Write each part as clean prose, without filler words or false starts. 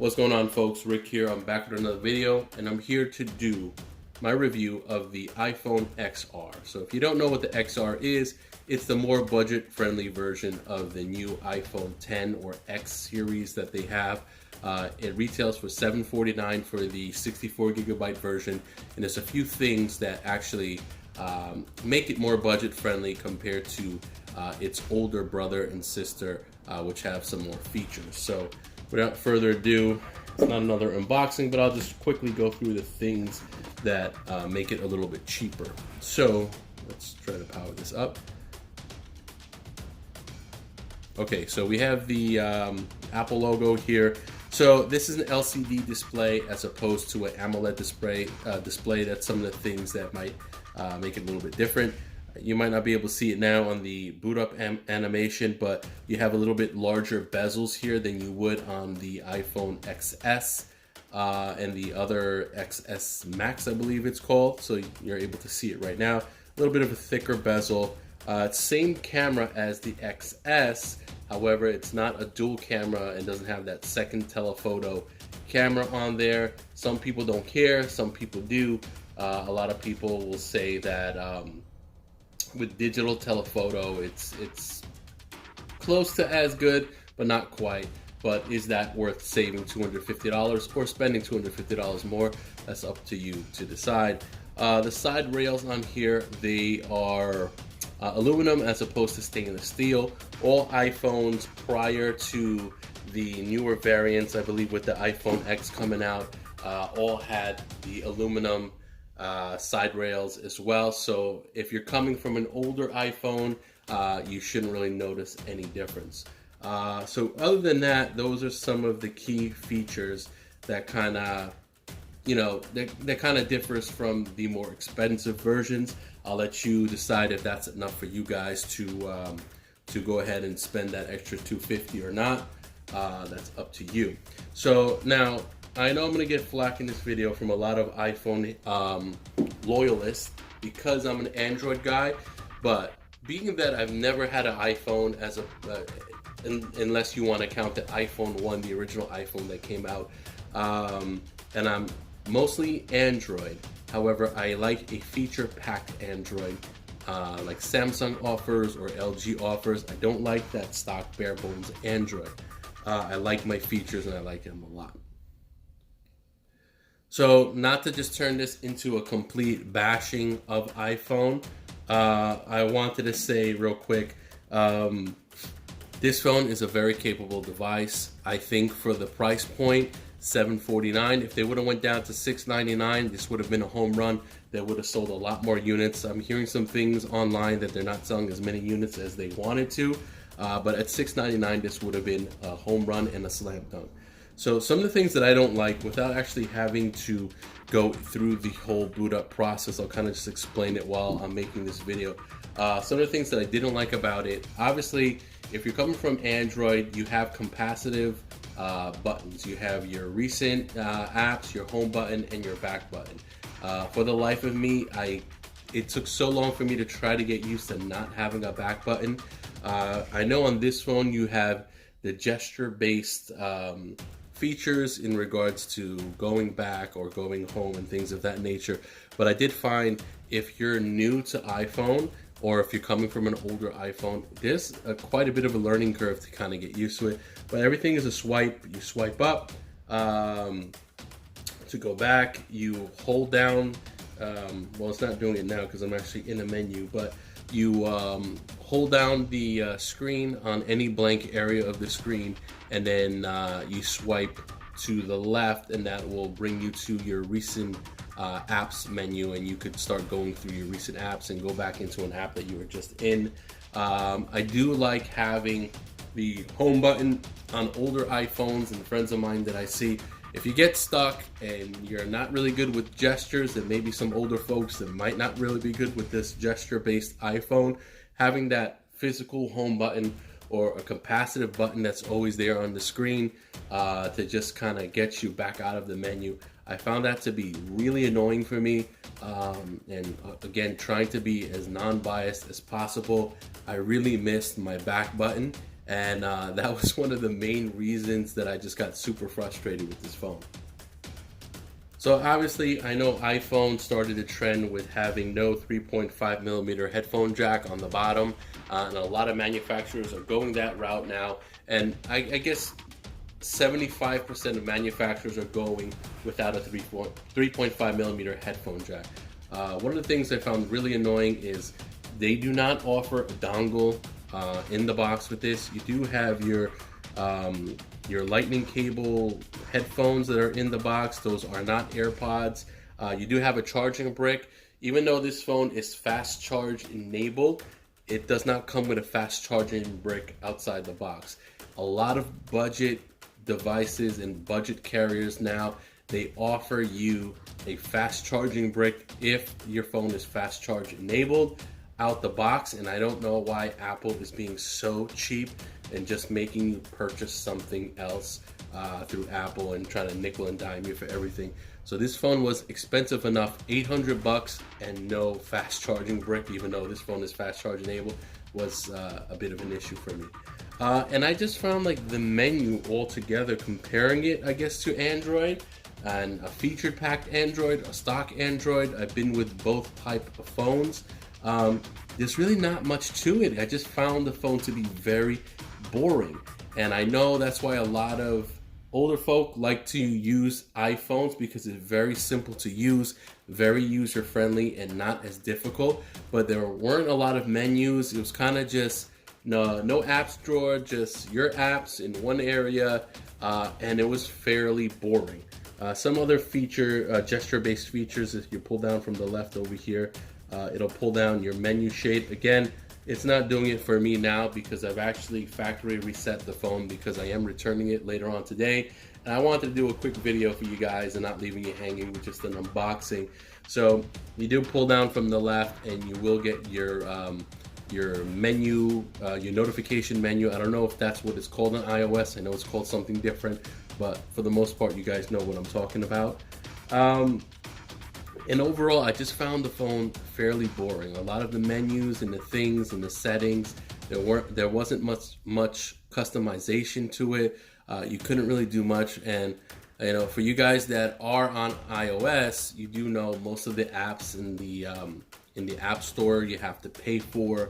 What's going on, folks? Rick here. I'm back with another video, and I'm here to do my review of the iPhone XR. So if you don't know what the XR is, it's the more budget-friendly version of the new iPhone 10 or X series that they have. It retails for $749 for the 64GB version, and there's a few things that actually make it more budget-friendly compared to its older brother and sister, which have some more features. So without further ado, it's not another unboxing, but I'll just quickly go through the things that make it a little bit cheaper. So let's try to power this up. Okay, so we have the Apple logo here. So this is an LCD display as opposed to an AMOLED display. That's some of the things that might make it a little bit different. You might not be able to see it now on the boot up animation, but you have a little bit larger bezels here than you would on the iPhone XS and the other XS Max, I believe it's called. So you're able to see it right now. A little bit of a thicker bezel. Same camera as the XS, however, it's not a dual camera and doesn't have that second telephoto camera on there. Some people don't care, some people do. A lot of people will say that with digital telephoto, it's close to as good, but not quite. But is that worth saving $250 or spending $250 more? That's up to you to decide. The side rails on here, they are aluminum as opposed to stainless steel. All iPhones prior to the newer variants, I believe with the iPhone X coming out, all had the aluminum side rails as well. So if you're coming from an older iPhone, you shouldn't really notice any difference. So other than that, those are some of the key features that kind of, that kind of differs from the more expensive versions. I'll let you decide if that's enough for you guys to go ahead and spend that extra $250 or not. That's up to you. So now, I know I'm going to get flack in this video from a lot of iPhone loyalists because I'm an Android guy, but being that I've never had an iPhone as unless you want to count the iPhone 1, the original iPhone that came out, and I'm mostly Android. However, I like a feature-packed Android like Samsung offers or LG offers. I don't like that stock bare bones Android. I like my features and I like them a lot. So not to just turn this into a complete bashing of iPhone, I wanted to say real quick, this phone is a very capable device. I think for the price point, $749. If they would have went down to $699, this would have been a home run. They would have sold a lot more units. I'm hearing some things online that they're not selling as many units as they wanted to, but at $699, this would have been a home run and a slam dunk. So some of the things that I don't like, without actually having to go through the whole boot up process, I'll kind of just explain it while I'm making this video. Some of the things that I didn't like about it, obviously, if you're coming from Android, you have capacitive buttons. You have your recent apps, your home button, and your back button. For the life of me, it took so long for me to try to get used to not having a back button. I know on this phone you have the gesture-based features in regards to going back or going home and things of that nature. But I did find if you're new to iPhone or if you're coming from an older iPhone, there's quite a bit of a learning curve to kind of get used to it. But everything is a swipe. You swipe up to go back. You hold down. Well, it's not doing it now because I'm actually in a menu, but you hold down the screen on any blank area of the screen, and then you swipe to the left, and that will bring you to your recent apps menu, and you could start going through your recent apps and go back into an app that you were just in. I do like having the home button on older iPhones and friends of mine that I see. If you get stuck and you're not really good with gestures, and maybe some older folks that might not really be good with this gesture-based iPhone, having that physical home button or a capacitive button that's always there on the screen to just kind of get you back out of the menu, I found that to be really annoying for me. And again, trying to be as non-biased as possible, I really missed my back button And that was one of the main reasons that I just got super frustrated with this phone. So obviously, I know iPhone started a trend with having no 3.5 millimeter headphone jack on the bottom, and a lot of manufacturers are going that route now. And I guess 75% of manufacturers are going without a 3.5 millimeter headphone jack. One of the things I found really annoying is they do not offer a dongle in the box with this. You do have your lightning cable headphones that are in the box. Those are not AirPods. You do have a charging brick. Even though this phone is fast charge enabled, it does not come with a fast charging brick outside the box. A lot of budget devices and budget carriers now, they offer you a fast charging brick if your phone is fast charge enabled out the box. And I don't know why Apple is being so cheap and just making you purchase something else through Apple and trying to nickel and dime you for everything. So this phone was expensive enough, $800 and no fast charging brick, even though this phone is fast charge enabled, was a bit of an issue for me. And I just found like the menu altogether, comparing it, I guess, to Android, and a featured packed Android, a stock Android. I've been with both type of phones. There's really not much to it. I just found the phone to be very boring. And I know that's why a lot of older folk like to use iPhones, because it's very simple to use, very user friendly, and not as difficult. But there weren't a lot of menus. It was kind of just no apps drawer, just your apps in one area, and it was fairly boring. Some other gesture-based features, if you pull down from the left over here, it'll pull down your menu shade. Again, it's not doing it for me now because I've actually factory reset the phone because I am returning it later on today. And I wanted to do a quick video for you guys and not leaving you hanging with just an unboxing. So you do pull down from the left and you will get your menu, your notification menu. I don't know if that's what it's called on iOS. I know it's called something different, but for the most part, you guys know what I'm talking about. And overall, I just found the phone fairly boring. A lot of the menus and the things and the settings, there wasn't much customization to it. You couldn't really do much. And you know, for you guys that are on iOS, you do know most of the apps in the App Store you have to pay for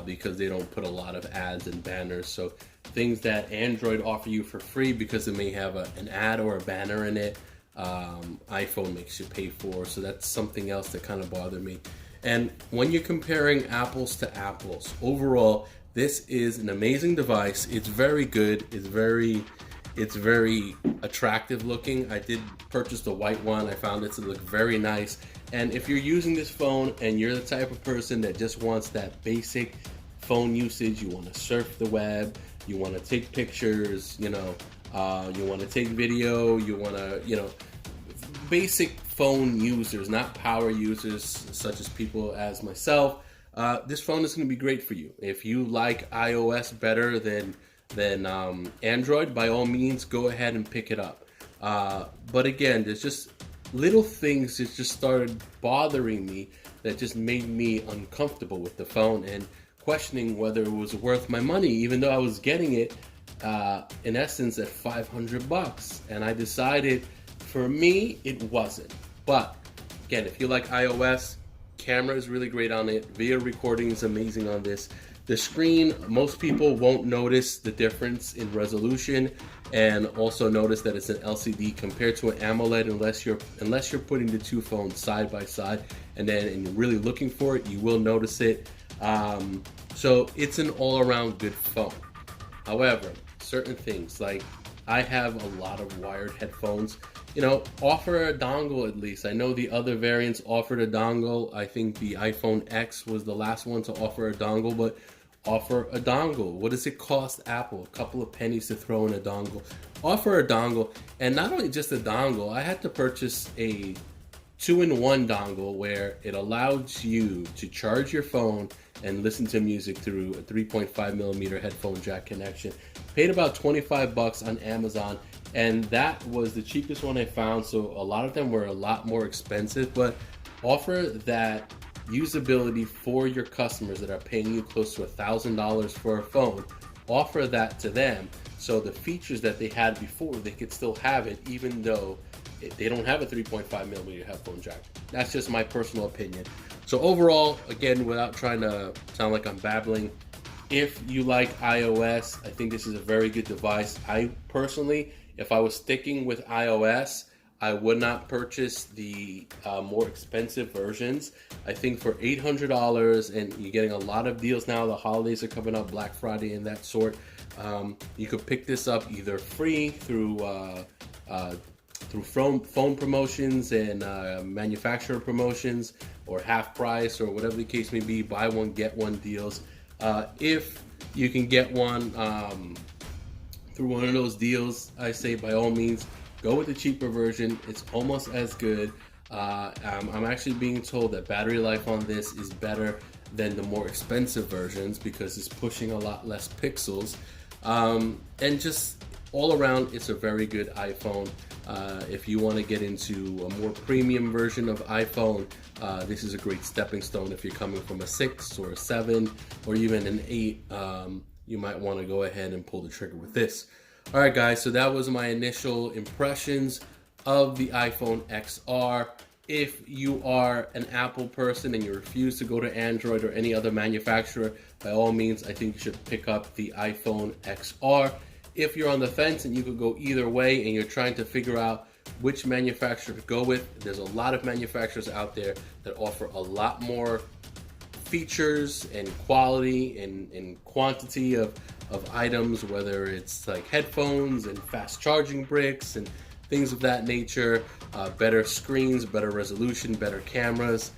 because they don't put a lot of ads and banners. So things that Android offer you for free because it may have an ad or a banner in it, iPhone makes you pay for. So that's something else that kind of bothered me. And when you're comparing apples to apples, overall, this is an amazing device. It's very good. It's very attractive looking. I did purchase the white one. I found it to look very nice. And if you're using this phone and you're the type of person that just wants that basic phone usage, you want to surf the web, you want to take pictures, you want to take video, you want to, basic phone users, not power users such as people as myself, this phone is going to be great for you. If you like iOS better than Android, by all means, go ahead and pick it up. But again, there's just little things that just started bothering me that just made me uncomfortable with the phone and questioning whether it was worth my money, even though I was getting it in essence at $500. And I decided for me it wasn't. But again, if you like iOS, camera is really great on it. Video recording is amazing on this. The screen, most people won't notice the difference in resolution, and also notice that it's an LCD compared to an AMOLED unless you're putting the two phones side by side and you're really looking for it, you will notice it. So it's an all-around good phone. However, certain things, like I have a lot of wired headphones, offer a dongle at least. I know the other variants offered a dongle. I think the iPhone X was the last one to offer a dongle, but offer a dongle. What does it cost Apple? A couple of pennies to throw in a dongle. Offer a dongle. And not only just a dongle, I had to purchase a 2-in-1 dongle where it allows you to charge your phone and listen to music through a 3.5 millimeter headphone jack connection. Paid about $25 on Amazon, and that was the cheapest one I found. So a lot of them were a lot more expensive, but offer that usability for your customers that are paying you close to $1,000 for a phone. offer that to them, so the features that they had before, they could still have it, even though they don't have a 3.5 millimeter headphone jack. That's just my personal opinion. So overall, again, without trying to sound like I'm babbling, if you like iOS, I think this is a very good device. I personally, if I was sticking with iOS, I would not purchase the more expensive versions. I think for $800, and you're getting a lot of deals now, the holidays are coming up, Black Friday and that sort, you could pick this up either free through phone promotions and manufacturer promotions, or half price, or whatever the case may be, buy one, get one deals. If you can get one through one of those deals, I say by all means, go with the cheaper version. It's almost as good. I'm actually being told that battery life on this is better than the more expensive versions because it's pushing a lot less pixels. And just all around, it's a very good iPhone. If you want to get into a more premium version of iPhone, this is a great stepping stone. If you're coming from a 6 or a 7 or even an 8, you might want to go ahead and pull the trigger with this. All right, guys, so that was my initial impressions of the iPhone XR. If you are an Apple person and you refuse to go to Android or any other manufacturer, by all means, I think you should pick up the iPhone XR. If you're on the fence and you could go either way and you're trying to figure out which manufacturer to go with, there's a lot of manufacturers out there that offer a lot more features and quality and quantity of items, whether it's like headphones and fast charging bricks and things of that nature, better screens, better resolution, better cameras,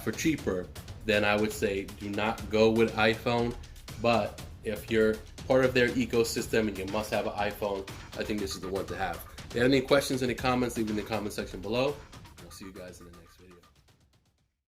for cheaper. Then I would say do not go with iPhone. But if you're part of their ecosystem and you must have an iPhone, I think this is the one to have. If you have any questions, any comments, leave in the comment section below. I'll see you guys in the next video.